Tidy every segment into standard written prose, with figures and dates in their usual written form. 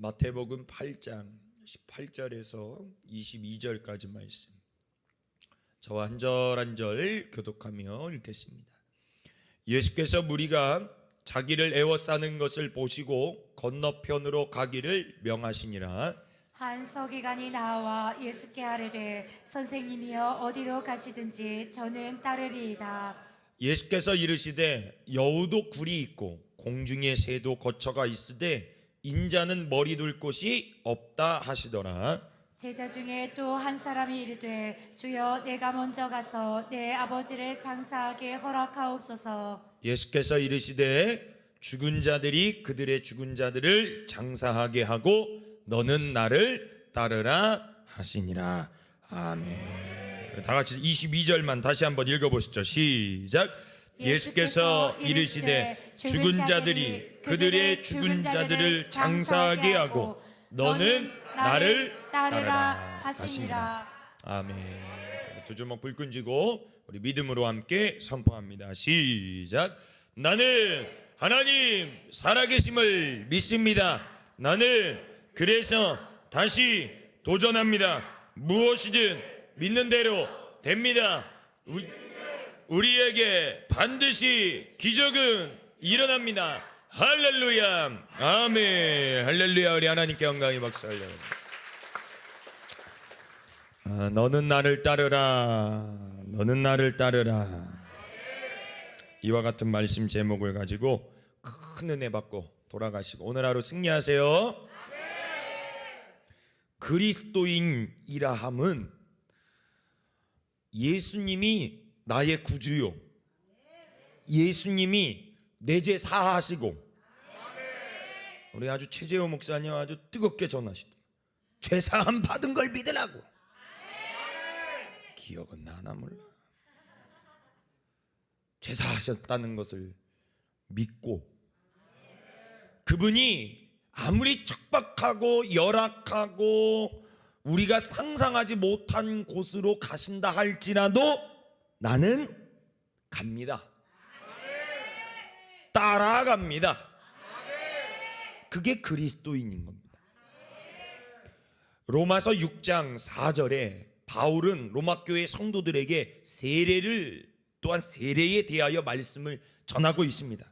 마태복음 8장 18절에서 22절까지 말씀, 저와 한 절 한 절 교독하며 읽겠습니다. 예수께서 무리가 자기를 애워싸는 것을 보시고 건너편으로 가기를 명하시니라. 한 서기관이 나와 예수께 아뢰되 선생님이여 어디로 가시든지 저는 따르리이다. 예수께서 이르시되 여우도 굴이 있고 공중에 새도 거처가 있으되 인자는 머리 둘 곳이 없다 하시더라. 제자 중에 또 한 사람이 이르되 주여 내가 먼저 가서 내 아버지를 장사하게 허락하옵소서. 예수께서 이르시되 죽은 자들이 그들의 죽은 자들을 장사하게 하고 너는 나를 따르라 하시니라. 아멘. 다 같이 22절만 다시 한번 읽어보시죠. 시작. 예수께서 이르시되 죽은 자들이 그들의 죽은 자들을 장사하게 하고 너는 나를 따르라 하시니라. 아멘. 두 주먹 불 끈지고 우리 믿음으로 함께 선포합니다. 시작. 나는 하나님 살아계심을 믿습니다. 나는 그래서 다시 도전합니다. 무엇이든 믿는 대로 됩니다. 우리에게 반드시 기적은 일어납니다. 할렐루야. 아멘. 할렐루야. 우리 하나님께 영광이 박수 올려드립니다. 너는 나를 따르라. 너는 나를 따르라. 이와 같은 말씀 제목을 가지고 큰 은혜 받고 돌아가시고 오늘 하루 승리하세요. 그리스도인이라 함은 예수님이 나의 구주요, 예수님이 내 죄 사하시고, 우리 아주 최재호 목사님 아주 뜨겁게 전하시더라고요. 죄 사함 받은 걸 믿으라고. 기억은 나나 몰라. 죄 사하셨다는 것을 믿고 그분이 아무리 척박하고 열악하고 우리가 상상하지 못한 곳으로 가신다 할지라도 나는 갑니다. 따라갑니다. 그게 그리스도인인 겁니다. 로마서 6장 4절에 바울은 로마 교회 성도들에게 세례를 또한 세례에 대하여 말씀을 전하고 있습니다.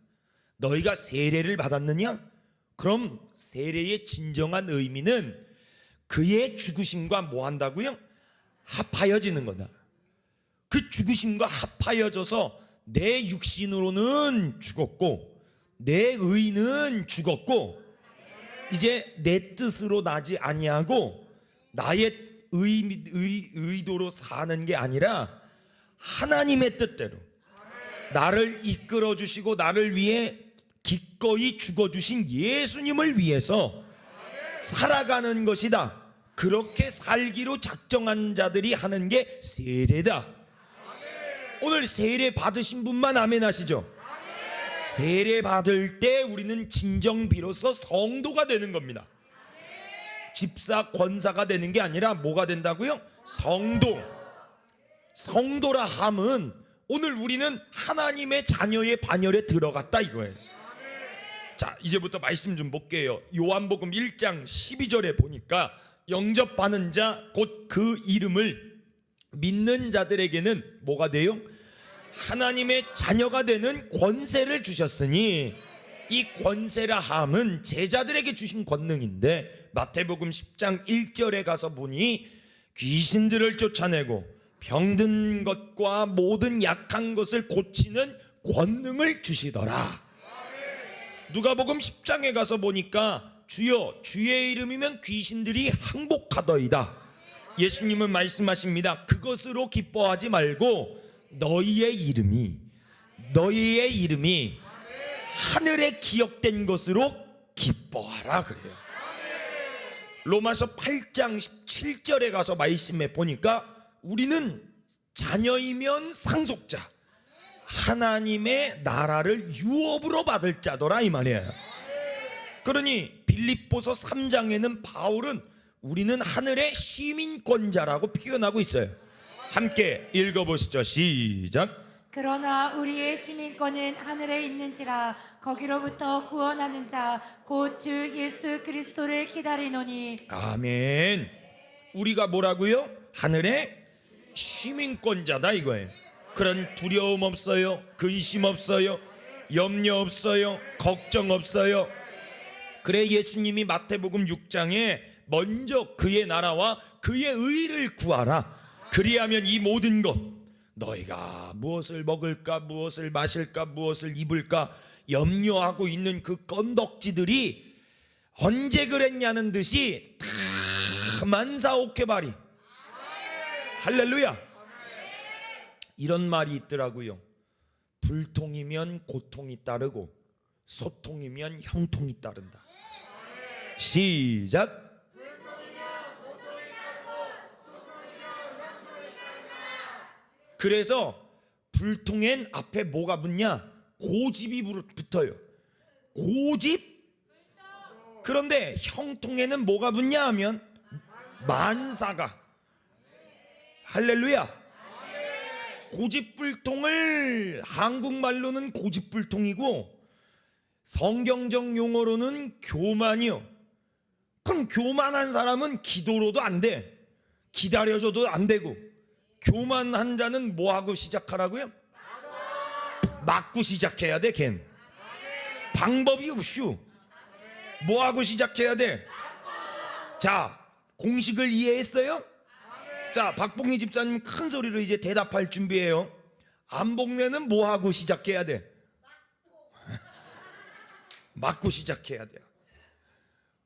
너희가 세례를 받았느냐? 그럼 세례의 진정한 의미는 그의 죽으심과 뭐 한다고요? 합하여지는 거다. 그 죽으심과 합하여져서 내 육신으로는 죽었고 내 의는 죽었고 이제 내 뜻으로 나지 아니하고 나의 의도로 사는 게 아니라 하나님의 뜻대로 나를 이끌어 주시고 나를 위해 기꺼이 죽어주신 예수님을 위해서 살아가는 것이다. 그렇게 살기로 작정한 자들이 하는 게 세례다. 오늘 세례 받으신 분만 아멘 하시죠? 세례 받을 때 우리는 진정 비로소 성도가 되는 겁니다. 집사 권사가 되는 게 아니라 뭐가 된다고요? 성도. 성도라 함은 오늘 우리는 하나님의 자녀의 반열에 들어갔다 이거예요. 자, 이제부터 말씀 좀 볼게요. 요한복음 1장 12절에 보니까 영접하는 자 곧 그 이름을 믿는 자들에게는 뭐가 돼요? 하나님의 자녀가 되는 권세를 주셨으니 이 권세라 함은 제자들에게 주신 권능인데 마태복음 10장 1절에 가서 보니 귀신들을 쫓아내고 병든 것과 모든 약한 것을 고치는 권능을 주시더라. 누가복음 10장에 가서 보니까 주여 주의 이름이면 귀신들이 항복하더이다. 예수님은 말씀하십니다. 그것으로 기뻐하지 말고 너희의 이름이 하늘에 기억된 것으로 기뻐하라 그래요. 로마서 8장 17절에 가서 말씀해 보니까 우리는 자녀이면 상속자, 하나님의 나라를 유업으로 받을 자더라 이 말이에요. 그러니 빌립보서 3장에는 바울은 우리는 하늘의 시민권자라고 표현하고 있어요. 함께 읽어보시죠. 시작. 그러나 우리의 시민권은 하늘에 있는지라 거기로부터 구원하는 자 곧 주 예수 그리스도를 기다리노니. 아멘. 우리가 뭐라고요? 하늘의 시민권자다 이거예요. 그런 두려움 없어요. 근심 없어요. 염려 없어요. 걱정 없어요. 그래 예수님이 마태복음 6장에 먼저 그의 나라와 그의 의를 구하라. 그리하면 이 모든 것, 너희가 무엇을 먹을까, 무엇을 마실까, 무엇을 입을까 염려하고 있는 그 건덕지들이 언제 그랬냐는 듯이 다 만사오케바리. 할렐루야. 이런 말이 있더라고요. 불통이면 고통이 따르고 소통이면 형통이 따른다. 시작. 그래서 불통엔 앞에 뭐가 붙냐? 고집이 붙어요. 고집? 그런데 형통에는 뭐가 붙냐 하면 만사가. 할렐루야. 고집불통을 한국말로는 고집불통이고 성경적 용어로는 교만이요. 그럼 교만한 사람은 기도로도 안 돼. 기다려줘도 안 되고. 교만한 자는 뭐 하고 시작하라고요? 맞고 시작해야 돼. 걘 방법이 없슈. 뭐 하고 시작해야 돼? 자, 공식을 이해했어요? 자, 박봉희 집사님 큰 소리로 이제 대답할 준비해요. 안복내는 뭐 하고 시작해야 돼? 맞고 시작해야 돼요.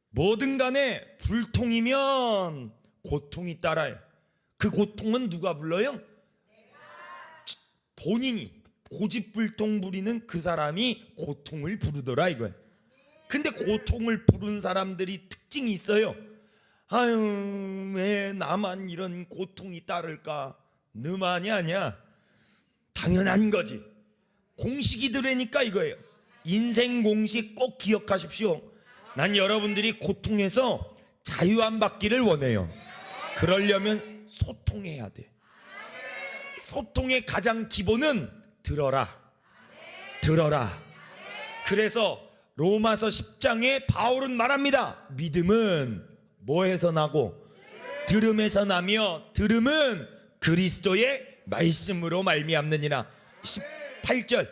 뭐든 간에 불통이면 고통이 따라요. 그 고통은 누가 불러요? 본인이. 고집불통 부리는 그 사람이 고통을 부르더라 이거예요. 근데 고통을 부른 사람들이 특징이 있어요. 아유, 왜 나만 이런 고통이 따를까? 너만이 아니야. 당연한 거지. 공식이 들으니까 이거예요. 인생 공식 꼭 기억하십시오. 난 여러분들이 고통에서 자유함 받기를 원해요. 그러려면 소통해야 돼. 소통의 가장 기본은 들어라. 들어라. 그래서 로마서 10장에 바울은 말합니다. 믿음은 뭐에서 나고? 들음에서 나며 들음은 그리스도의 말씀으로 말미암느니라. 18절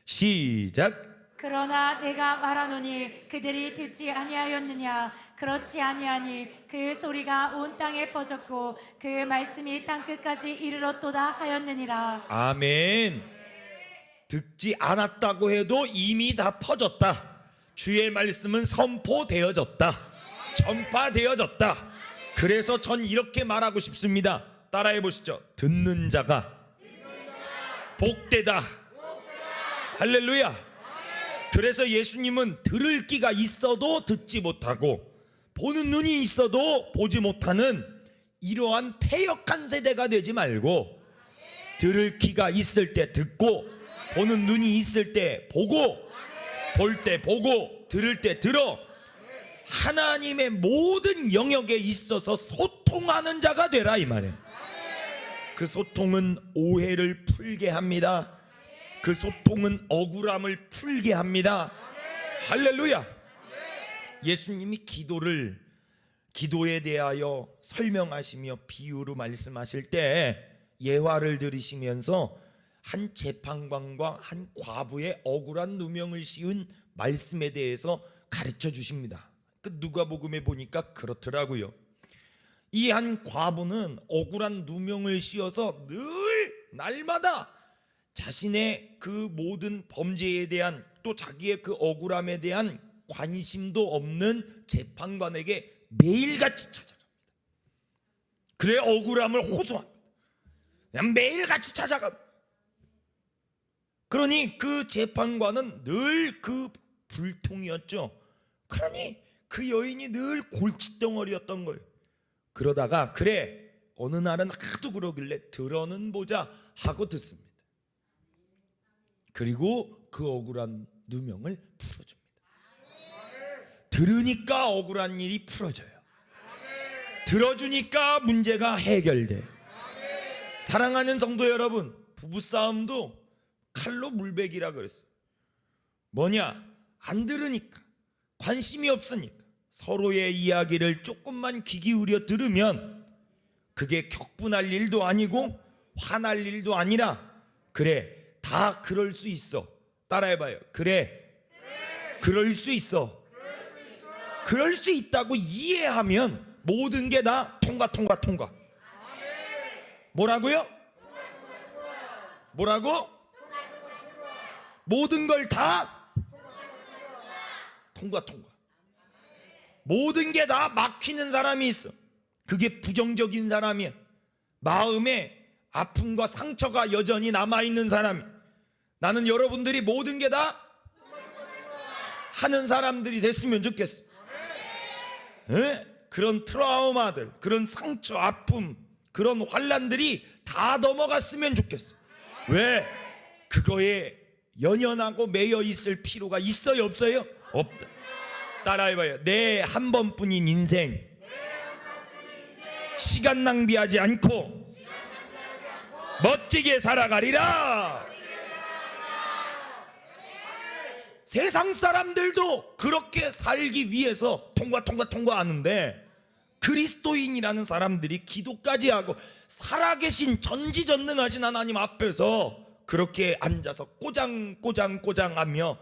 시작. 그러나 내가 말하노니 그들이 듣지 아니하였느냐. 그렇지 아니하니 그 소리가 온 땅에 퍼졌고 그 말씀이 땅끝까지 이르렀도다 하였느니라. 아멘. 듣지 않았다고 해도 이미 다 퍼졌다. 주의 말씀은 선포되어졌다. 전파되어졌다. 그래서 전 이렇게 말하고 싶습니다. 따라해 보시죠. 듣는 자가 복되다. 할렐루야. 그래서 예수님은 들을 귀가 있어도 듣지 못하고 보는 눈이 있어도 보지 못하는 이러한 패역한 세대가 되지 말고 들을 귀가 있을 때 듣고 보는 눈이 있을 때 보고 볼 때 보고 들을 때 들어 하나님의 모든 영역에 있어서 소통하는 자가 되라 이 말이에요. 그 소통은 오해를 풀게 합니다. 그 소통은 억울함을 풀게 합니다. 할렐루야. 예수님이 기도에 대하여 설명하시며 비유로 말씀하실 때 예화를 들으시면서 한 재판관과 한 과부의 억울한 누명을 씌운 말씀에 대해서 가르쳐 주십니다. 그 누가복음에 보니까 그렇더라고요. 이 한 과부는 억울한 누명을 씌워서 늘 날마다 자신의 그 모든 범죄에 대한 또 자기의 그 억울함에 대한 관심도 없는 재판관에게 매일같이 찾아갑니다. 그래 억울함을 호소합니다. 그냥 매일같이 찾아갑니다. 그러니 그 재판관은 늘 그 불통이었죠. 그러니 그 여인이 늘 골칫덩어리였던 거예요. 그러다가 그래 어느 날은 하도 그러길래 들어는 보자 하고 듣습니다. 그리고 그 억울한 누명을 풀어줍니다. 들으니까 억울한 일이 풀어져요. 들어주니까 문제가 해결돼. 사랑하는 성도 여러분, 부부싸움도 칼로 물베기라 그랬어요. 뭐냐? 안 들으니까, 관심이 없으니까. 서로의 이야기를 조금만 귀 기울여 들으면 그게 격분할 일도 아니고 화날 일도 아니라, 그래, 다 그럴 수 있어. 따라해봐요. 그래, 그럴 수 있어. 그럴 수 있다고 이해하면 모든 게 다 통과. 뭐라고요? 뭐라고? 모든 걸 다 통과. 모든 게 다 막히는 사람이 있어. 그게 부정적인 사람이야. 마음에 아픔과 상처가 여전히 남아있는 사람이야. 나는 여러분들이 모든 게 다 하는 사람들이 됐으면 좋겠어. 에? 그런 트라우마들, 그런 상처, 아픔, 그런 환란들이 다 넘어갔으면 좋겠어. 왜? 그거에 연연하고 매여 있을 필요가 있어요, 없어요? 없다. 따라해봐요. 내 한 번뿐인 인생 시간 낭비하지 않고 멋지게 살아가리라. 세상 사람들도 그렇게 살기 위해서 통과하는데, 그리스도인이라는 사람들이 기도까지 하고 살아계신 전지전능하신 하나님 앞에서 그렇게 앉아서 꼬장하며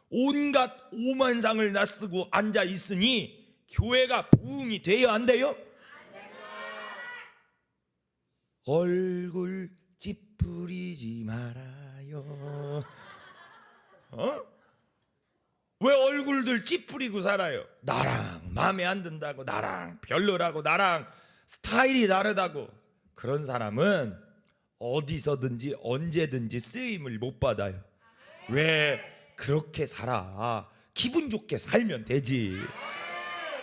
온갖 오만상을 낯쓰고 앉아 있으니 교회가 부흥이 돼요, 안 돼요? 얼굴 찌푸리지 말아요. 왜 얼굴들 찌푸리고 살아요? 나랑 마음에 안 든다고, 나랑 별로라고, 나랑 스타일이 다르다고. 그런 사람은 어디서든지 언제든지 쓰임을 못 받아요. 왜? 그렇게 살아. 기분 좋게 살면 되지.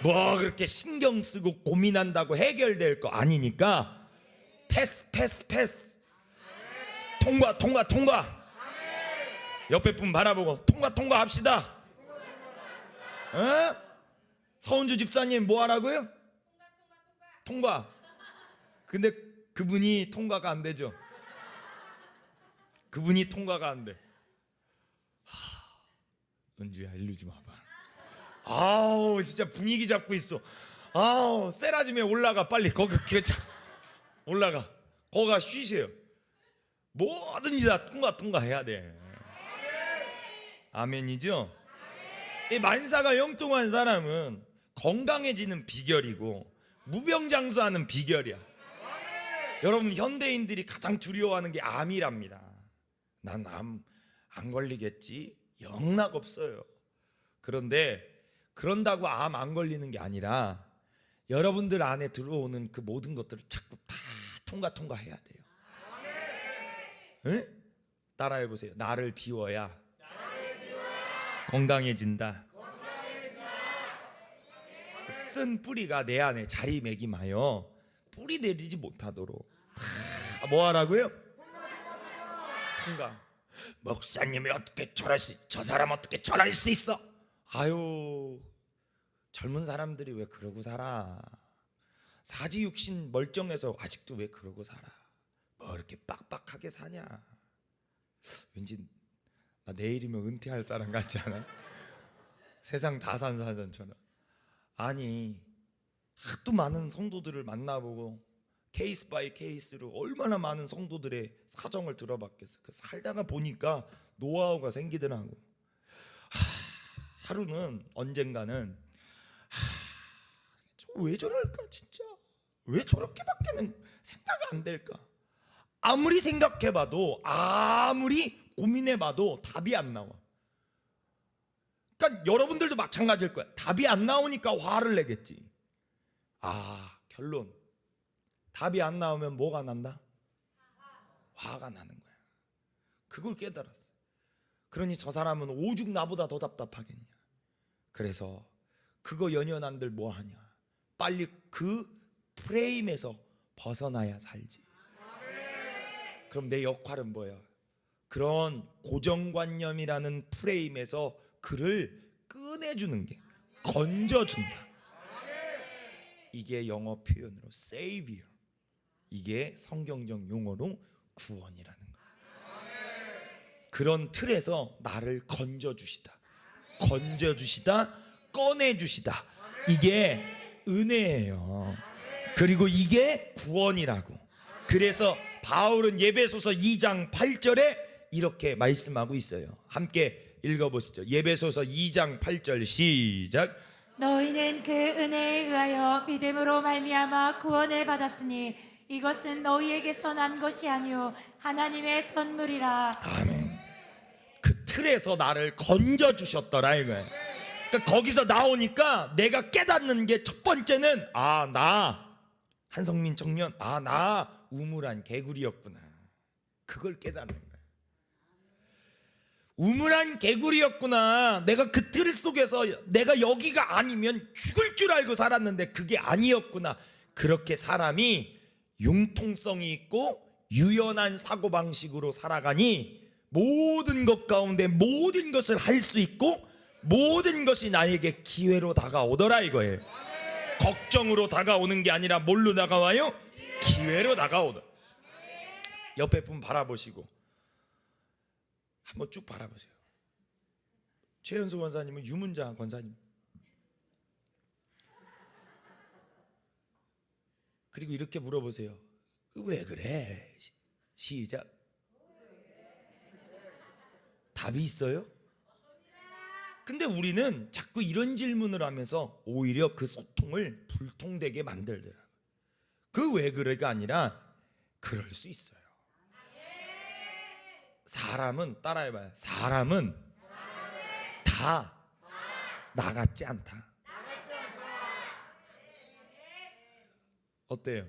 뭐 그렇게 신경 쓰고 고민한다고 해결될 거 아니니까 패스. 통과. 옆에 분 바라보고 통과 합시다. 어? 서은주 집사님 뭐 하라고요? 통과. 근데 그분이 통과가 안 되죠. 그분이 통과가 안 돼. 은주야, 일로 좀 와봐. 아우, 진짜 분위기 잡고 있어. 아우, 세라짐에 올라가, 빨리. 거기 올라가. 거가 쉬세요. 뭐든지 다 통과해야 돼. 아멘이죠? 이 만사가 형통한 사람은 건강해지는 비결이고 무병장수하는 비결이야. 여러분, 현대인들이 가장 두려워하는 게 암이랍니다. 난 암 안 걸리겠지? 영락 없어요. 그런데 그런다고 암 안 걸리는 게 아니라 여러분들 안에 들어오는 그 모든 것들을 자꾸 다 통과해야 돼요. 에? 따라해 보세요. 나를 비워야 건강해진다. 쓴 뿌리가 내 안에 자리매김하여 뿌리 내리지 못하도록 뭐 하라고요? 통과. 목사님이 어떻게 저 사람 어떻게 저럴 수 있어? 아유, 젊은 사람들이 왜 그러고 살아? 사지육신 멀쩡해서 아직도 왜 그러고 살아? 뭐 이렇게 빡빡하게 사냐? 왠지 나 내일이면 은퇴할 사람 같지 않아? 세상 다 산 사람처럼. 아니, 하도 많은 성도들을 만나보고 케이스 바이 케이스로 얼마나 많은 성도들의 사정을 들어봤겠어. 그 살다가 보니까 노하우가 생기더라고. 하루는 언젠가는 왜 저럴까, 진짜 왜 저렇게밖에는 생각이 안 될까? 아무리 생각해봐도, 아무리 고민해봐도 답이 안 나와. 그러니까 여러분들도 마찬가지일 거야. 답이 안 나오니까 화를 내겠지. 결론, 답이 안 나오면 뭐가 난다? 화가 나는 거야. 그걸 깨달았어. 그러니 저 사람은 오죽 나보다 더 답답하겠냐. 그래서 그거 연연한들 뭐 하냐? 빨리 그 프레임에서 벗어나야 살지. 그럼 내 역할은 뭐야? 그런 고정관념이라는 프레임에서 그를 꺼내주는 게, 건져준다. 이게 영어 표현으로 Savior, 이게 성경적 용어로 구원이라는 거야. 그런 틀에서 나를 건져주시다, 건져주시다, 꺼내주시다. 이게 은혜예요. 그리고 이게 구원이라고. 그래서 바울은 예배소서 2장 8절에 이렇게 말씀하고 있어요. 함께 읽어보시죠. 예배소서 2장 8절 시작. 너희는 그 은혜에 의하여 믿음으로 말미암아 구원을 받았으니 이것은 너희에게서 난 것이 아니요 하나님의 선물이라. 아멘. 그 틀에서 나를 건져주셨더라 이거예요. 그러니까 거기서 나오니까 내가 깨닫는 게 첫 번째는 나 한성민 청년, 나 우물한 개구리였구나. 그걸 깨닫는 거예요. 우물한 개구리였구나. 내가 그 틀 속에서 내가 여기가 아니면 죽을 줄 알고 살았는데 그게 아니었구나. 그렇게 사람이 융통성이 있고 유연한 사고방식으로 살아가니 모든 것 가운데 모든 것을 할 수 있고 모든 것이 나에게 기회로 다가오더라 이거예요. 걱정으로 다가오는 게 아니라 뭘로 다가와요? 기회로 다가오더라. 옆에 분 바라보시고 한번 쭉 바라보세요. 최현수 권사님은 유문자 권사님. 그리고 이렇게 물어보세요. 왜 그래? 시작. 답이 있어요? 근데 우리는 자꾸 이런 질문을 하면서 오히려 그 소통을 불통되게 만들더라. 그 왜 그래가 아니라 그럴 수 있어요. 사람은 따라해봐요. 사람은 다 나 같지 않다. 어때요?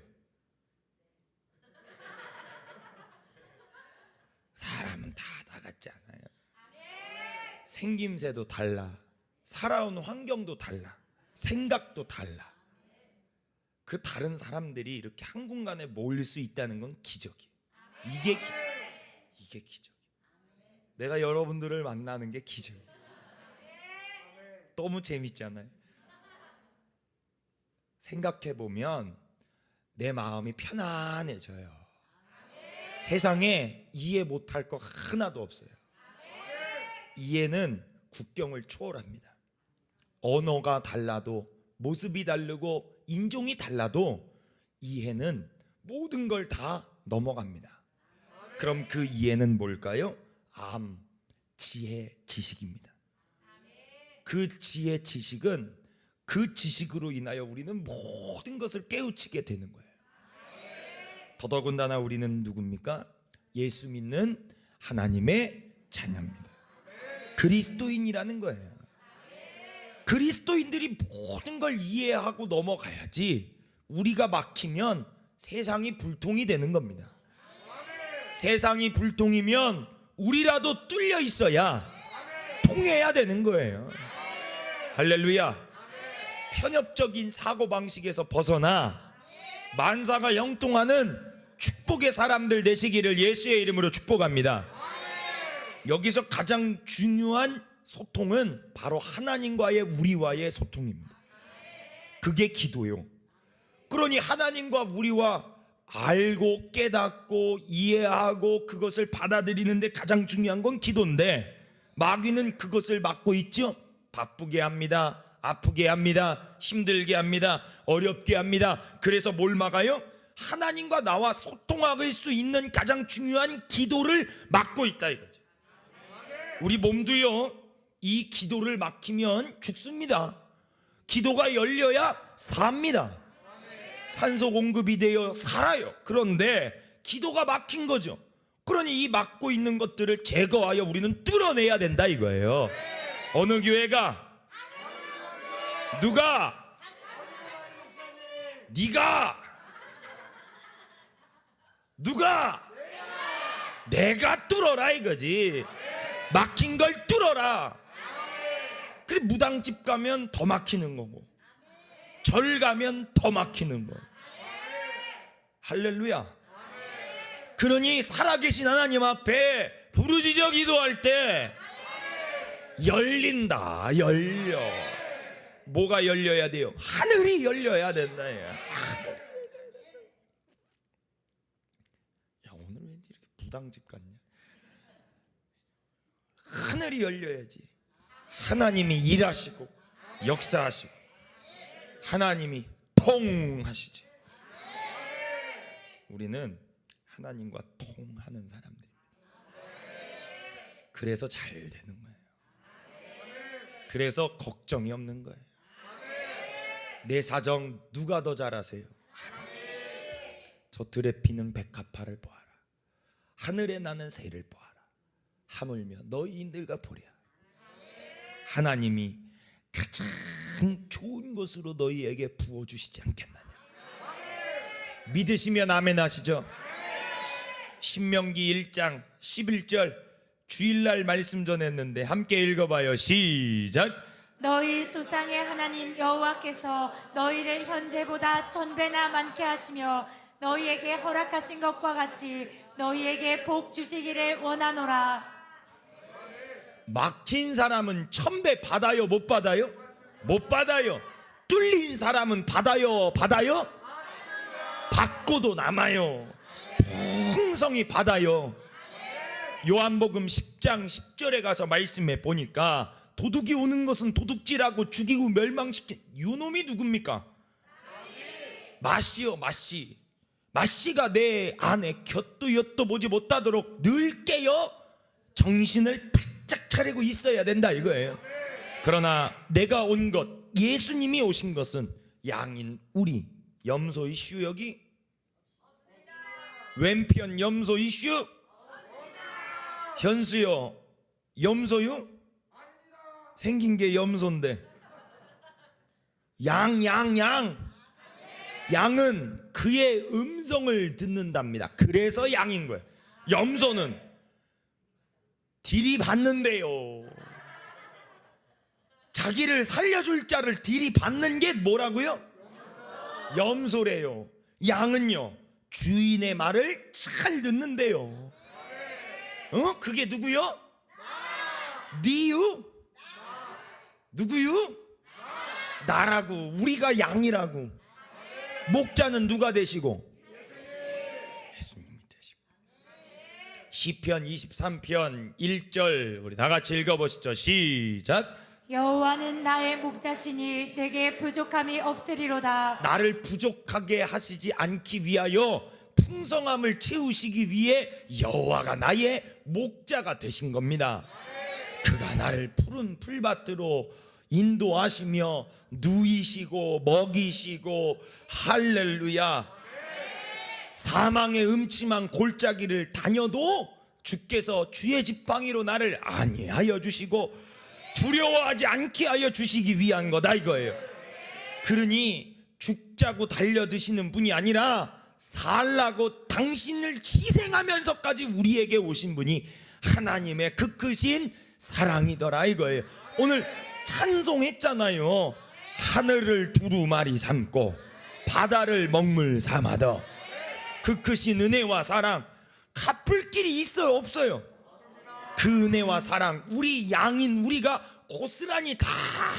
사람은 다 나 같지 않아요. 생김새도 달라, 살아온 환경도 달라, 생각도 달라. 그 다른 사람들이 이렇게 한 공간에 모일 수 있다는 건 기적이에요. 이게 기적. 이게 기적. 내가 여러분들을 만나는 게 기적이에요. 너무 재밌잖아요. 생각해 보면 내 마음이 편안해져요. 세상에 이해 못할 거 하나도 없어요. 이해는 국경을 초월합니다. 언어가 달라도 모습이 다르고 인종이 달라도 이해는 모든 걸 다 넘어갑니다. 그럼 그 이해는 뭘까요? 지혜, 지식입니다. 그 지혜, 지식은 그 지식으로 인하여 우리는 모든 것을 깨우치게 되는 거예요. 더더군다나 우리는 누굽니까? 예수 믿는 하나님의 자녀입니다. 그리스도인이라는 거예요. 그리스도인들이 모든 걸 이해하고 넘어가야지 우리가 막히면 세상이 불통이 되는 겁니다. 세상이 불통이면 우리라도 뚫려 있어야 통해야 되는 거예요. 할렐루야. 편협적인 사고방식에서 벗어나 만사가 영통하는 축복의 사람들 되시기를 예수의 이름으로 축복합니다. 여기서 가장 중요한 소통은 바로 하나님과의 우리와의 소통입니다. 그게 기도요. 그러니 하나님과 우리와 알고 깨닫고 이해하고 그것을 받아들이는데 가장 중요한 건 기도인데 마귀는 그것을 막고 있죠. 바쁘게 합니다. 아프게 합니다. 힘들게 합니다. 어렵게 합니다. 그래서 뭘 막아요? 하나님과 나와 소통할 수 있는 가장 중요한 기도를 막고 있다 이거죠. 우리 몸도요, 이 기도를 막히면 죽습니다. 기도가 열려야 삽니다. 산소 공급이 되어 살아요. 그런데 기도가 막힌 거죠. 그러니 이 막고 있는 것들을 제거하여 우리는 뚫어내야 된다 이거예요. 어느 교회가? 누가? 네가? 누가? 내가 뚫어라 이거지. 막힌 걸 뚫어라. 그래 무당집 가면 더 막히는 거고 절 가면 더 막히는 거. 할렐루야. 그러니 살아계신 하나님 앞에 부르짖어 기도할 때 열린다. 열려. 뭐가 열려야 돼요? 하늘이 열려야 된다. 야, 오늘 왠지 이렇게 무당집 같냐? 하늘이 열려야지. 하나님이 일하시고 역사하시고 하나님이 통하시지. 우리는 하나님과 통하는 사람들입니다. 그래서 잘 되는 거예요. 그래서 걱정이 없는 거예요. 내 사정 누가 더 잘 아세요? 저 들에 피는 백합화를 보아라. 하늘에 나는 새를 보아라. 하물며 너희들과 보랴. 하나님이 가장 좋은 것으로 너희에게 부어주시지 않겠느냐. 믿으시면 아멘 하시죠. 신명기 1장 11절 주일날 말씀 전했는데 함께 읽어봐요. 시작. 너희 조상의 하나님 여호와께서 너희를 현재보다 1000배나 많게 하시며 너희에게 허락하신 것과 같이 너희에게 복 주시기를 원하노라. 막힌 사람은 1000배 받아요? 못 받아요? 못 받아요. 뚫린 사람은 받아요? 받아요? 받고도 남아요. 풍성히 받아요. 요한복음 10장 10절에 가서 말씀해 보니까 도둑이 오는 것은 도둑질하고 죽이고 멸망시킨 유놈이 누굽니까? 마씨요, 마씨. 마씨가 내 안에 곁도 엿도 보지 못하도록 늘 깨어 정신을 바짝 차리고 있어야 된다 이거예요. 그러나 내가 온 것, 예수님이 오신 것은 양인 우리 염소 이슈 여기 왼편 염소 이슈 현수요 염소요? 생긴 게 염소인데 양은 그의 음성을 듣는답니다. 그래서 양인 거예요. 염소는 들이받는데요. 자기를 살려줄 자를 들이받는 게 뭐라고요? 염소래요. 양은요 주인의 말을 잘 듣는데요. 그게 누구요? 니유? 누구유? 나라고. 우리가 양이라고. 목자는 누가 되시고? 예수님이 되시고. 시편 23편 1절 우리 다 같이 읽어보시죠. 시작. 여호와는 나의 목자시니 내게 부족함이 없으리로다. 나를 부족하게 하시지 않기 위하여 풍성함을 채우시기 위해 여호와가 나의 목자가 되신 겁니다. 그가 나를 푸른 풀밭으로 인도하시며 누이시고 먹이시고 할렐루야. 사망의 음침한 골짜기를 다녀도 주께서 주의 지팡이로 나를 안위하여 주시고 두려워하지 않게 하여 주시기 위한 거다 이거예요. 그러니 죽자고 달려드시는 분이 아니라 살라고 당신을 희생하면서까지 우리에게 오신 분이 하나님의 그 크신 사랑이더라 이거예요. 오늘 찬송했잖아요. 하늘을 두루마리 삼고 바다를 먹물 삼아더. 그 크신 은혜와 사랑 갚을 길이 있어요 없어요? 그 은혜와 사랑 우리 양인 우리가 고스란히 다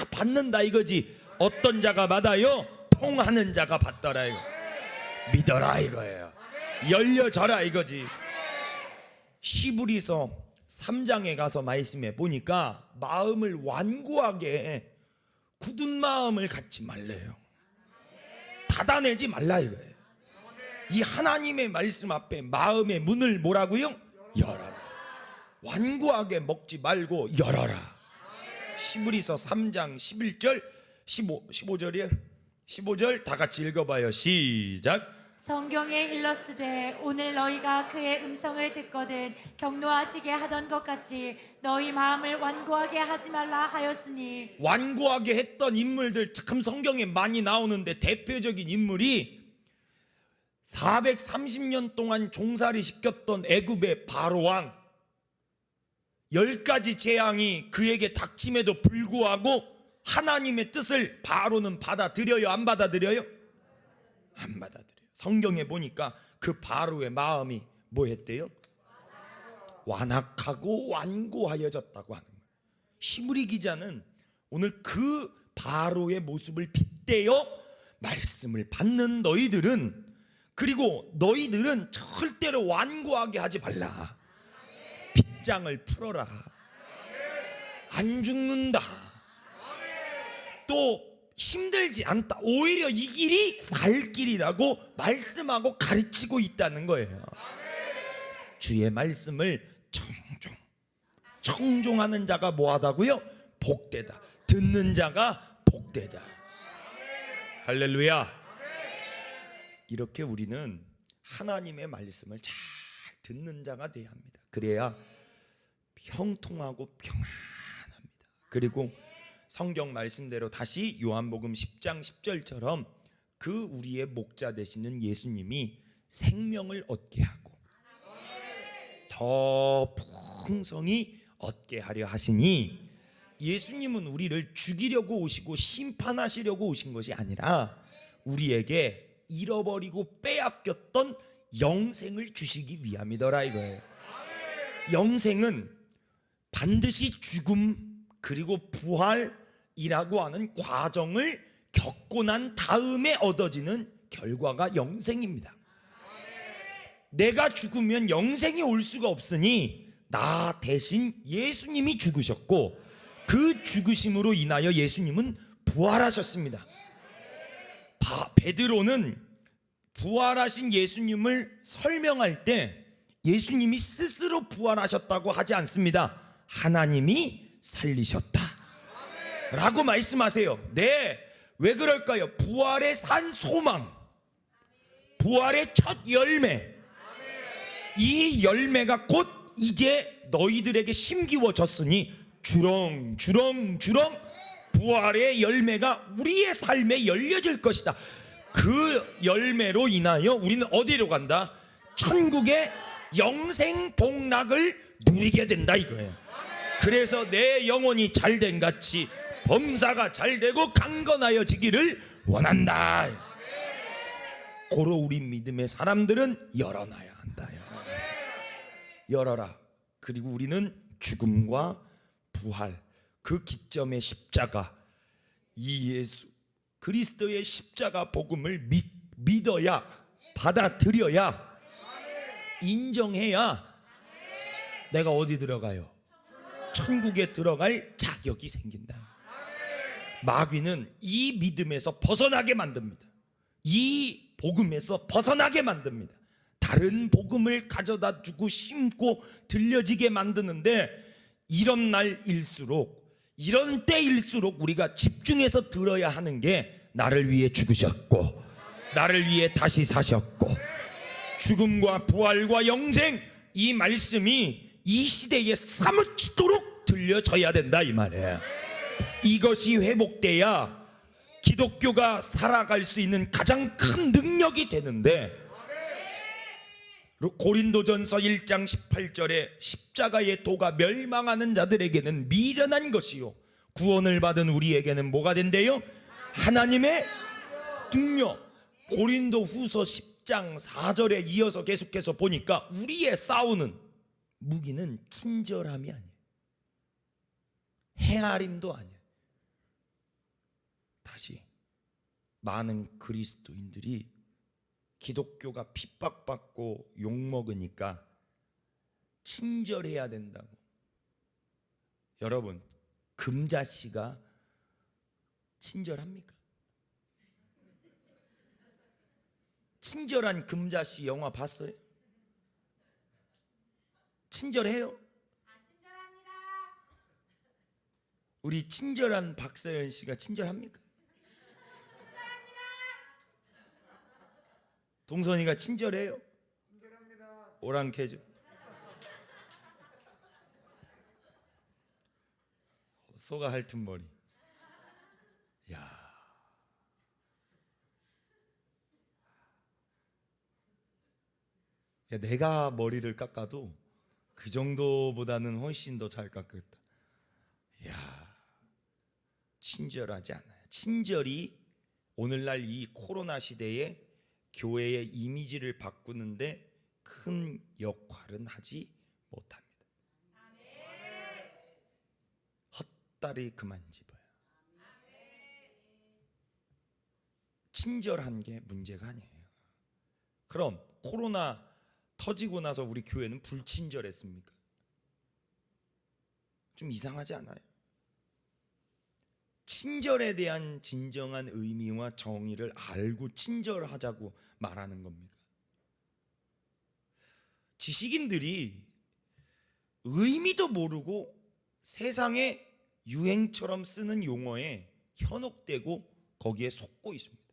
받는다 이거지. 어떤 자가 받아요? 통하는 자가 받더라 이거. 믿어라 이거예요. 열려져라 이거지. 시브리서 3장에 가서 말씀해 보니까 마음을 완고하게 굳은 마음을 갖지 말래요. 닫아내지 말라 이거예요. 이 하나님의 말씀 앞에 마음의 문을 뭐라고요? 열어라. 완고하게 먹지 말고 열어라. 시브리서 3장 11절 15절이에요. 15절 다 같이 읽어봐요. 시작. 성경에 일렀으되 오늘 너희가 그의 음성을 듣거든 경노하시게 하던 것 같이 너희 마음을 완고하게 하지 말라 하였으니. 완고하게 했던 인물들 참 성경에 많이 나오는데 대표적인 인물이 430년 동안 종살이 시켰던 애굽의 바로왕. 10가지 재앙이 그에게 닥침에도 불구하고 하나님의 뜻을 바로는 받아들여요? 안 받아들여요? 안 받아들여요. 성경에 보니까 그 바로의 마음이 뭐 했대요? 완악하고 완고하여졌다고 하는 거예요. 시므리 기자는 오늘 그 바로의 모습을 빗대어 말씀을 받는 너희들은, 그리고 너희들은 절대로 완고하게 하지 말라. 빗장을 풀어라. 안 죽는다. 또 힘들지 않다. 오히려 이 길이 살 길이라고 말씀하고 가르치고 있다는 거예요. 주의 말씀을 청종하는 자가 뭐하다고요? 복되다. 듣는 자가 복되다. 할렐루야. 이렇게 우리는 하나님의 말씀을 잘 듣는 자가 되어야 합니다. 그래야 형통하고 평안합니다. 그리고 성경 말씀대로 다시 요한복음 10장 10절처럼 그 우리의 목자 되시는 예수님이 생명을 얻게 하고 더 풍성히 얻게 하려 하시니, 예수님은 우리를 죽이려고 오시고 심판하시려고 오신 것이 아니라 우리에게 잃어버리고 빼앗겼던 영생을 주시기 위함이더라 이거예요. 영생은 반드시 죽음 그리고 부활이라고 하는 과정을 겪고 난 다음에 얻어지는 결과가 영생입니다. 내가 죽으면 영생이 올 수가 없으니 나 대신 예수님이 죽으셨고 그 죽으심으로 인하여 예수님은 부활하셨습니다. 베드로는 부활하신 예수님을 설명할 때 예수님이 스스로 부활하셨다고 하지 않습니다. 하나님이 살리셨다 라고 말씀하세요. 네, 왜 그럴까요? 부활의 산 소망, 부활의 첫 열매, 이 열매가 곧 이제 너희들에게 심기워졌으니 주렁주렁 부활의 열매가 우리의 삶에 열려질 것이다. 그 열매로 인하여 우리는 어디로 간다? 천국의 영생 복락을 누리게 된다 이거예요. 그래서 내 영혼이 잘된 같이 범사가 잘되고 강건하여지기를 원한다. 고로 우리 믿음의 사람들은 열어놔야 한다. 열어라. 그리고 우리는 죽음과 부활, 그 기점의 십자가, 이 예수 그리스도의 십자가 복음을 믿어야, 받아들여야, 인정해야 내가 어디 들어가요? 천국에 들어갈 자격이 생긴다. 마귀는 이 믿음에서 벗어나게 만듭니다. 이 복음에서 벗어나게 만듭니다. 다른 복음을 가져다 주고 심고 들려지게 만드는데, 이런 날일수록, 이런 때일수록 우리가 집중해서 들어야 하는 게, 나를 위해 죽으셨고 나를 위해 다시 사셨고 죽음과 부활과 영생, 이 말씀이 이 시대에 사무치도록 들려져야 된다 이 말이에요. 이것이 회복돼야 기독교가 살아갈 수 있는 가장 큰 능력이 되는데, 고린도전서 1장 18절에 십자가의 도가 멸망하는 자들에게는 미련한 것이요 구원을 받은 우리에게는 뭐가 된대요? 하나님의 능력. 고린도 후서 10장 4절에 이어서 계속해서 보니까 우리의 싸우는 무기는 친절함이 아니에요. 헤아림도 아니에요. 다시, 많은 그리스도인들이 기독교가 핍박받고 욕먹으니까 친절해야 된다고. 여러분, 금자씨가 친절합니까? 친절한 금자씨 영화 봤어요? 친절해요? 안 친절합니다. 우리 친절한 박서연 씨가 친절합니까? 동선이가 친절해요? 친절합니다. 오랑캐죠. 소가 핥은 머리. 야, 내가 머리를 깎아도 그 정도보다는 훨씬 더 잘 깎았다. 야, 친절하지 않아요. 친절이 오늘날 이 코로나 시대에 교회의 이미지를 바꾸는데 큰 역할은 하지 못합니다. 헛다리 그만 집어요. 친절한 게 문제가 아니에요. 그럼 코로나 터지고 나서 우리 교회는 불친절했습니까? 좀 이상하지 않아요? 친절에 대한 진정한 의미와 정의를 알고 친절하자고 말하는 겁니까? 지식인들이 의미도 모르고 세상의 유행처럼 쓰는 용어에 현혹되고 거기에 속고 있습니다.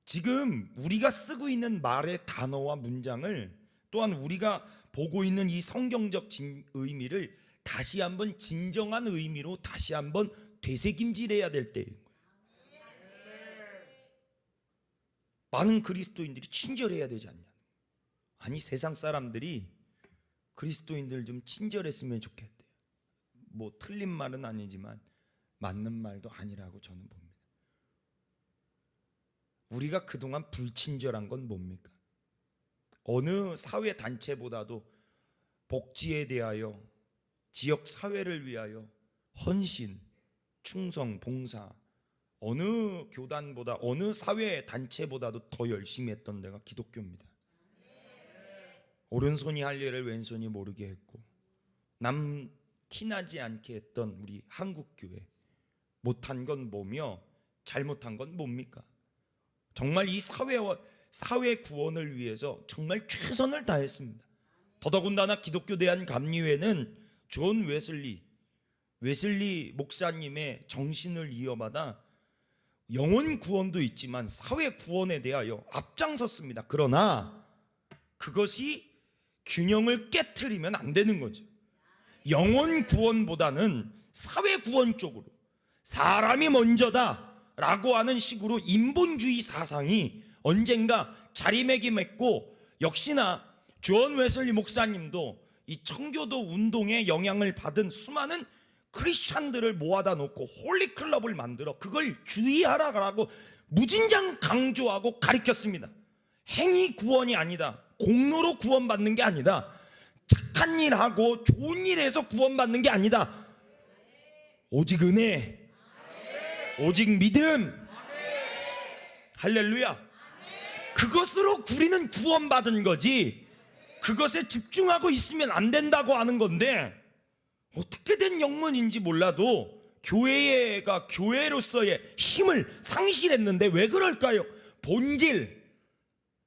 지금 우리가 쓰고 있는 말의 단어와 문장을, 또한 우리가 보고 있는 이 성경적 의미를 다시 한번 진정한 의미로 다시 한번 되새김질해야 될 때인 거예요. 많은 그리스도인들이 친절해야 되지 않냐? 아니, 세상 사람들이 그리스도인들 좀 친절했으면 좋겠대요. 뭐 틀린 말은 아니지만 맞는 말도 아니라고 저는 봅니다. 우리가 그동안 불친절한 건 뭡니까? 어느 사회 단체보다도 복지에 대하여, 지역 사회를 위하여 헌신, 충성, 봉사, 어느 교단보다, 어느 사회 단체보다도 더 열심히 했던 데가 기독교입니다. 오른손이 할 일을 왼손이 모르게 했고, 남 티나지 않게 했던 우리 한국교회, 못한 건 뭐며 잘못한 건 뭡니까? 정말 이 사회 구원을 위해서 정말 최선을 다했습니다. 더더군다나 기독교 대한감리회는 존 웨슬리 목사님의 정신을 이어받아 영혼 구원도 있지만 사회 구원에 대하여 앞장섰습니다. 그러나 그것이 균형을 깨트리면 안 되는 거죠. 영혼 구원보다는 사회 구원 쪽으로, 사람이 먼저다라고 하는 식으로 인본주의 사상이 언젠가 자리매김했고, 역시나 존 웨슬리 목사님도 이 청교도 운동의 영향을 받은 수많은 크리스찬들을 모아다 놓고 홀리클럽을 만들어 그걸 주의하라고 무진장 강조하고 가르쳤습니다. 행위 구원이 아니다, 공로로 구원받는 게 아니다, 착한 일하고 좋은 일에서 구원받는 게 아니다, 오직 은혜, 오직 믿음, 할렐루야, 그것으로 우리는 구원받은 거지 그것에 집중하고 있으면 안 된다고 하는 건데, 어떻게 된 영문인지 몰라도 교회가 교회로서의 힘을 상실했는데 왜 그럴까요?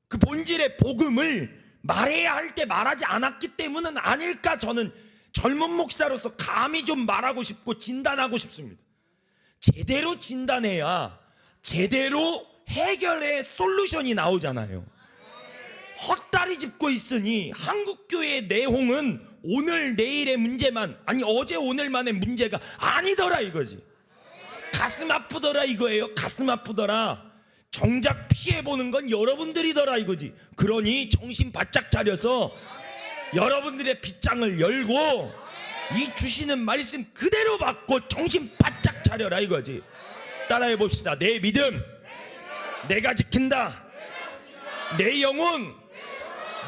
그 본질의 복음을 말해야 할 때 말하지 않았기 때문은 아닐까, 저는 젊은 목사로서 감히 좀 말하고 싶고 진단하고 싶습니다. 제대로 진단해야 제대로 해결의 솔루션이 나오잖아요. 헛다리 짚고 있으니 한국교회의 내홍은 오늘 내일의 문제만, 아니 어제 오늘만의 문제가 아니더라 이거지. 가슴 아프더라 이거예요. 가슴 아프더라. 정작 피해보는 건 여러분들이더라 이거지. 그러니 정신 바짝 차려서 여러분들의 빗장을 열고 이 주시는 말씀 그대로 받고 정신 바짝 차려라 이거지. 따라해 봅시다. 내 믿음 내가 지킨다. 내 영혼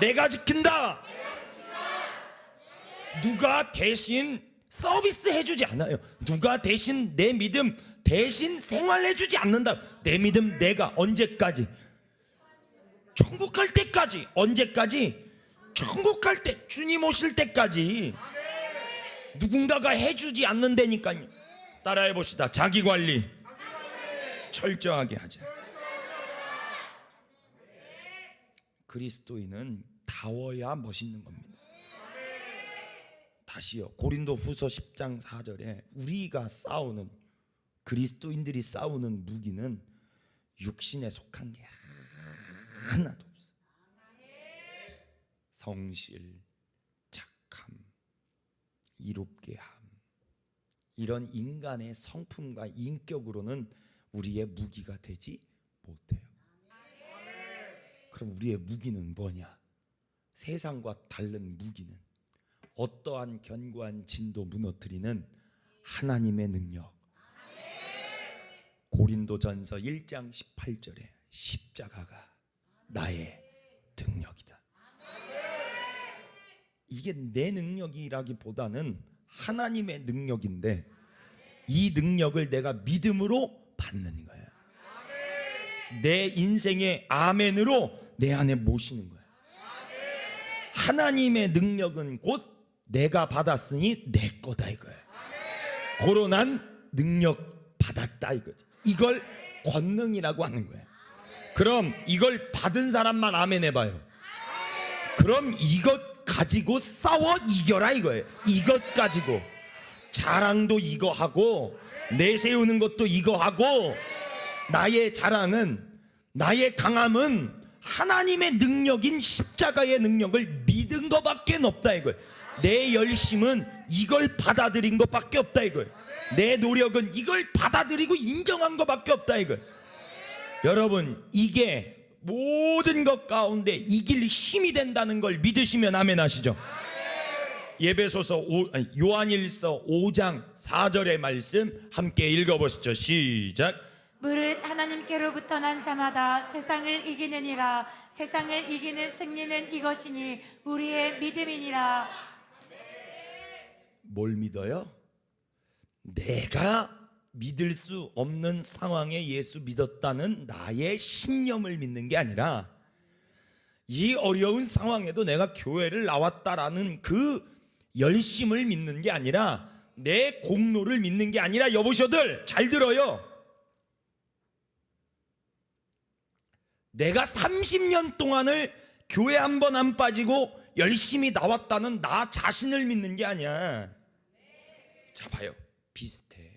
내가 지킨다. 누가 대신 서비스 해주지 않아요. 누가 대신 내 믿음 대신 생활해주지 않는다. 내 믿음 내가 언제까지? 천국 갈 때까지. 언제까지? 천국 갈 때, 주님 오실 때까지. 누군가가 해주지 않는다니까요. 따라해 봅시다. 자기관리 철저하게 하자. 그리스도인은 다워야 멋있는 겁니다. 다시요. 고린도 후서 10장 4절에 우리가 싸우는, 그리스도인들이 싸우는 무기는 육신에 속한 게 하나도 없어요. 성실, 착함, 이롭게 함, 이런 인간의 성품과 인격으로는 우리의 무기가 되지 못해요. 그럼 우리의 무기는 뭐냐? 세상과 다른 무기는 어떠한 견고한 진도 무너뜨리는 하나님의 능력. 고린도전서 1장 18절에 십자가가 나의 능력이다. 이게 내 능력이라기보다는 하나님의 능력인데, 이 능력을 내가 믿음으로 받는 거야. 내 인생의 아멘으로 내 안에 모시는 거야. 하나님의 능력은 곧 내가 받았으니 내 거다 이거야. 고론한 능력 받았다 이거죠. 이걸 권능이라고 하는 거예요. 그럼 이걸 받은 사람만 아멘 해봐요. 그럼 이것 가지고 싸워 이겨라 이거예요. 이것 가지고 자랑도 이거 하고 내세우는 것도 이거 하고, 나의 자랑은, 나의 강함은 하나님의 능력인 십자가의 능력을 믿은 것밖에 없다 이거예요. 내 열심은 이걸 받아들인 것밖에 없다 이거예요. 내 노력은 이걸 받아들이고 인정한 것밖에 없다 이거예요. 여러분, 이게 모든 것 가운데 이길 힘이 된다는 걸 믿으시면 아멘 하시죠. 요한일서 5장 4절의 말씀 함께 읽어보시죠. 시작. 무릇 하나님께로부터 난 자마다 세상을 이기느니라. 세상을 이기는 승리는 이것이니 우리의 믿음이니라. 뭘 믿어요? 내가 믿을 수 없는 상황에 예수 믿었다는 나의 신념을 믿는 게 아니라, 이 어려운 상황에도 내가 교회를 나왔다라는 그 열심을 믿는 게 아니라, 내 공로를 믿는 게 아니라, 여보셔들 잘 들어요. 내가 30년 동안을 교회 한 번 안 빠지고 열심히 나왔다는 나 자신을 믿는 게 아니야. 자 봐요, 비슷해.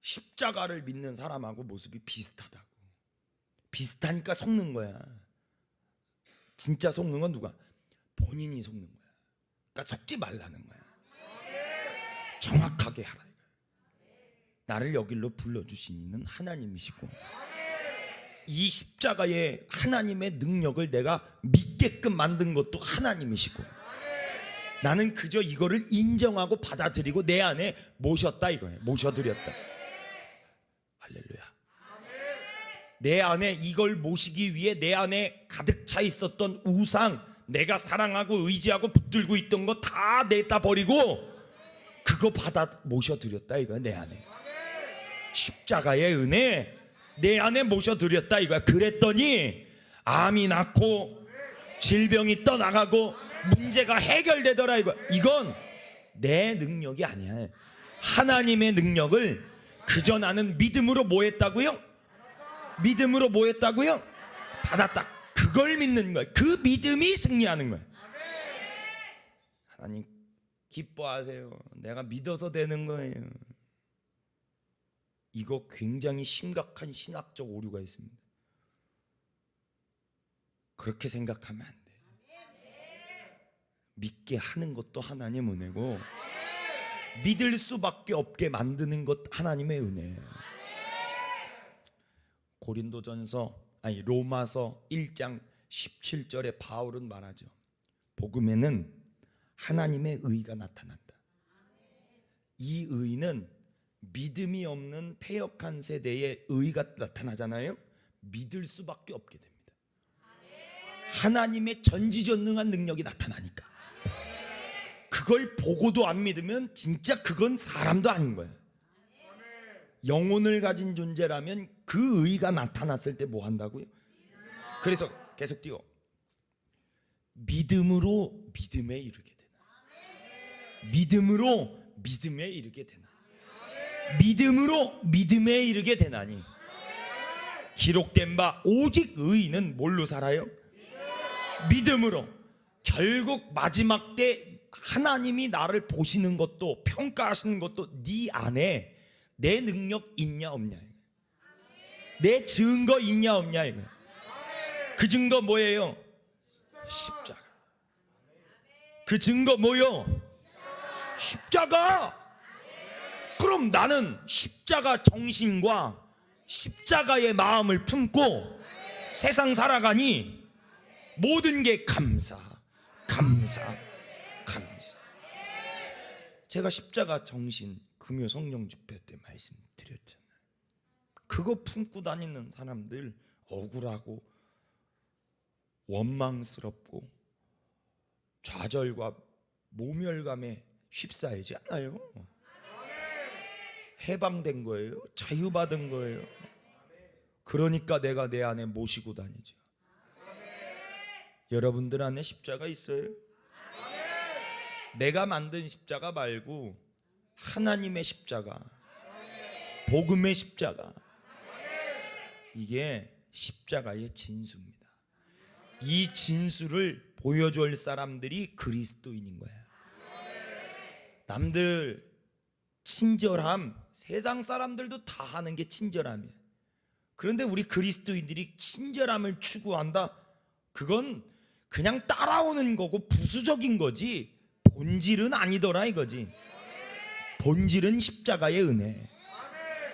십자가를 믿는 사람하고 모습이 비슷하다고. 비슷하니까 속는 거야. 진짜 속는 건 누가? 본인이 속는 거야. 그러니까 속지 말라는 거야. 정확하게 하라. 나를 여기로 불러주신 이는 하나님이시고, 이 십자가의 하나님의 능력을 내가 믿게끔 만든 것도 하나님이시고, 나는 그저 이거를 인정하고 받아들이고 내 안에 모셨다 이거예요. 모셔드렸다. 할렐루야. 내 안에 이걸 모시기 위해 내 안에 가득 차 있었던 우상, 내가 사랑하고 의지하고 붙들고 있던 거 다 내다 버리고 그거 받아 모셔드렸다 이거야. 내 안에 십자가의 은혜 내 안에 모셔드렸다 이거야. 그랬더니 암이 낫고 질병이 떠나가고 문제가 해결되더라 이거야. 이건 내 능력이 아니야. 하나님의 능력을 그저 나는 믿음으로 뭐 했다고요? 믿음으로 뭐 했다고요? 받았다. 그걸 믿는 거야. 그 믿음이 승리하는 거야. 하나님 기뻐하세요. 내가 믿어서 되는 거예요. 이거 굉장히 심각한 신학적 오류가 있습니다. 그렇게 생각하면 안 돼. 믿게 하는 것도 하나님 은혜고, 믿을 수밖에 없게 만드는 것 하나님의 은혜예요. 로마서 1장 17절에 바울은 말하죠. 복음에는 하나님의 의가 나타난다. 이 의는 믿음이 없는 패역한 세대의 의가 나타나잖아요. 믿을 수밖에 없게 됩니다. 하나님의 전지전능한 능력이 나타나니까. 그걸 보고도 안 믿으면 진짜 그건 사람도 아닌 거예요. 영혼을 가진 존재라면 그 의가 나타났을 때 뭐 한다고요? 그래서 계속 띄워. 믿음으로 믿음에 이르게 되나. 믿음으로 믿음에 이르게 되나. 믿음으로 믿음에 이르게 되나니. 기록된 바 오직 의인은 뭘로 살아요? 믿음으로. 결국 마지막 때 하나님이 나를 보시는 것도 평가하시는 것도 네 안에 내 능력 있냐 없냐, 내 증거 있냐 없냐 이거. 그 증거 뭐예요? 십자가. 그 증거 뭐요? 십자가. 그럼 나는 십자가 정신과 십자가의 마음을 품고 세상 살아가니 모든 게 감사. 제가 십자가 정신 금요 성령 집회 때 말씀드렸잖아요. 그거 품고 다니는 사람들 억울하고 원망스럽고 좌절과 모멸감에 휩싸이지 않아요. 해방된 거예요. 자유받은 거예요. 그러니까 내가 내 안에 모시고 다니죠. 여러분들 안에 십자가 있어요? 내가 만든 십자가 말고 하나님의 십자가, 복음의 십자가, 이게 십자가의 진수입니다. 이 진수를 보여줄 사람들이 그리스도인인 거야. 남들 친절함, 세상 사람들도 다 하는 게 친절함이야. 그런데 우리 그리스도인들이 친절함을 추구한다? 그건 그냥 따라오는 거고 부수적인 거지 본질은 아니더라 이거지. 본질은 십자가의 은혜,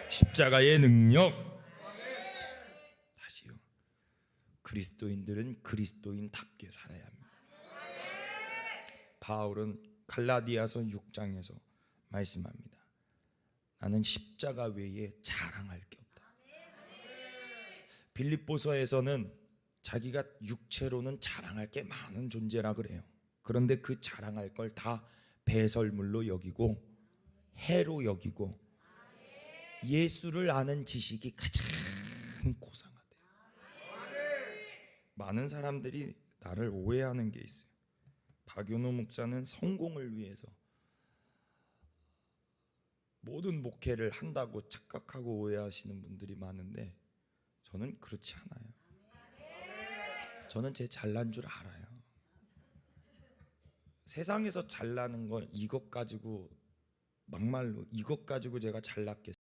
십자가의 능력. 다시요, 그리스도인들은 그리스도인답게 살아야 합니다. 바울은 갈라디아서 6장에서 말씀합니다. 나는 십자가 외에 자랑할 게 없다. 빌립보서에서는 자기가 육체로는 자랑할 게 많은 존재라 그래요. 그런데 그 자랑할 걸 다 배설물로 여기고 해로 여기고 예수를 아는 지식이 가장 고상하대요. 많은 사람들이 나를 오해하는 게 있어요. 박윤호 목사는 성공을 위해서 모든 목회를 한다고 착각하고 오해하시는 분들이 많은데 저는 그렇지 않아요. 저는 제 잘난 줄 알아요. 세상에서 잘나는 건 이것 가지고, 막말로 이것 가지고 제가 잘났겠어요?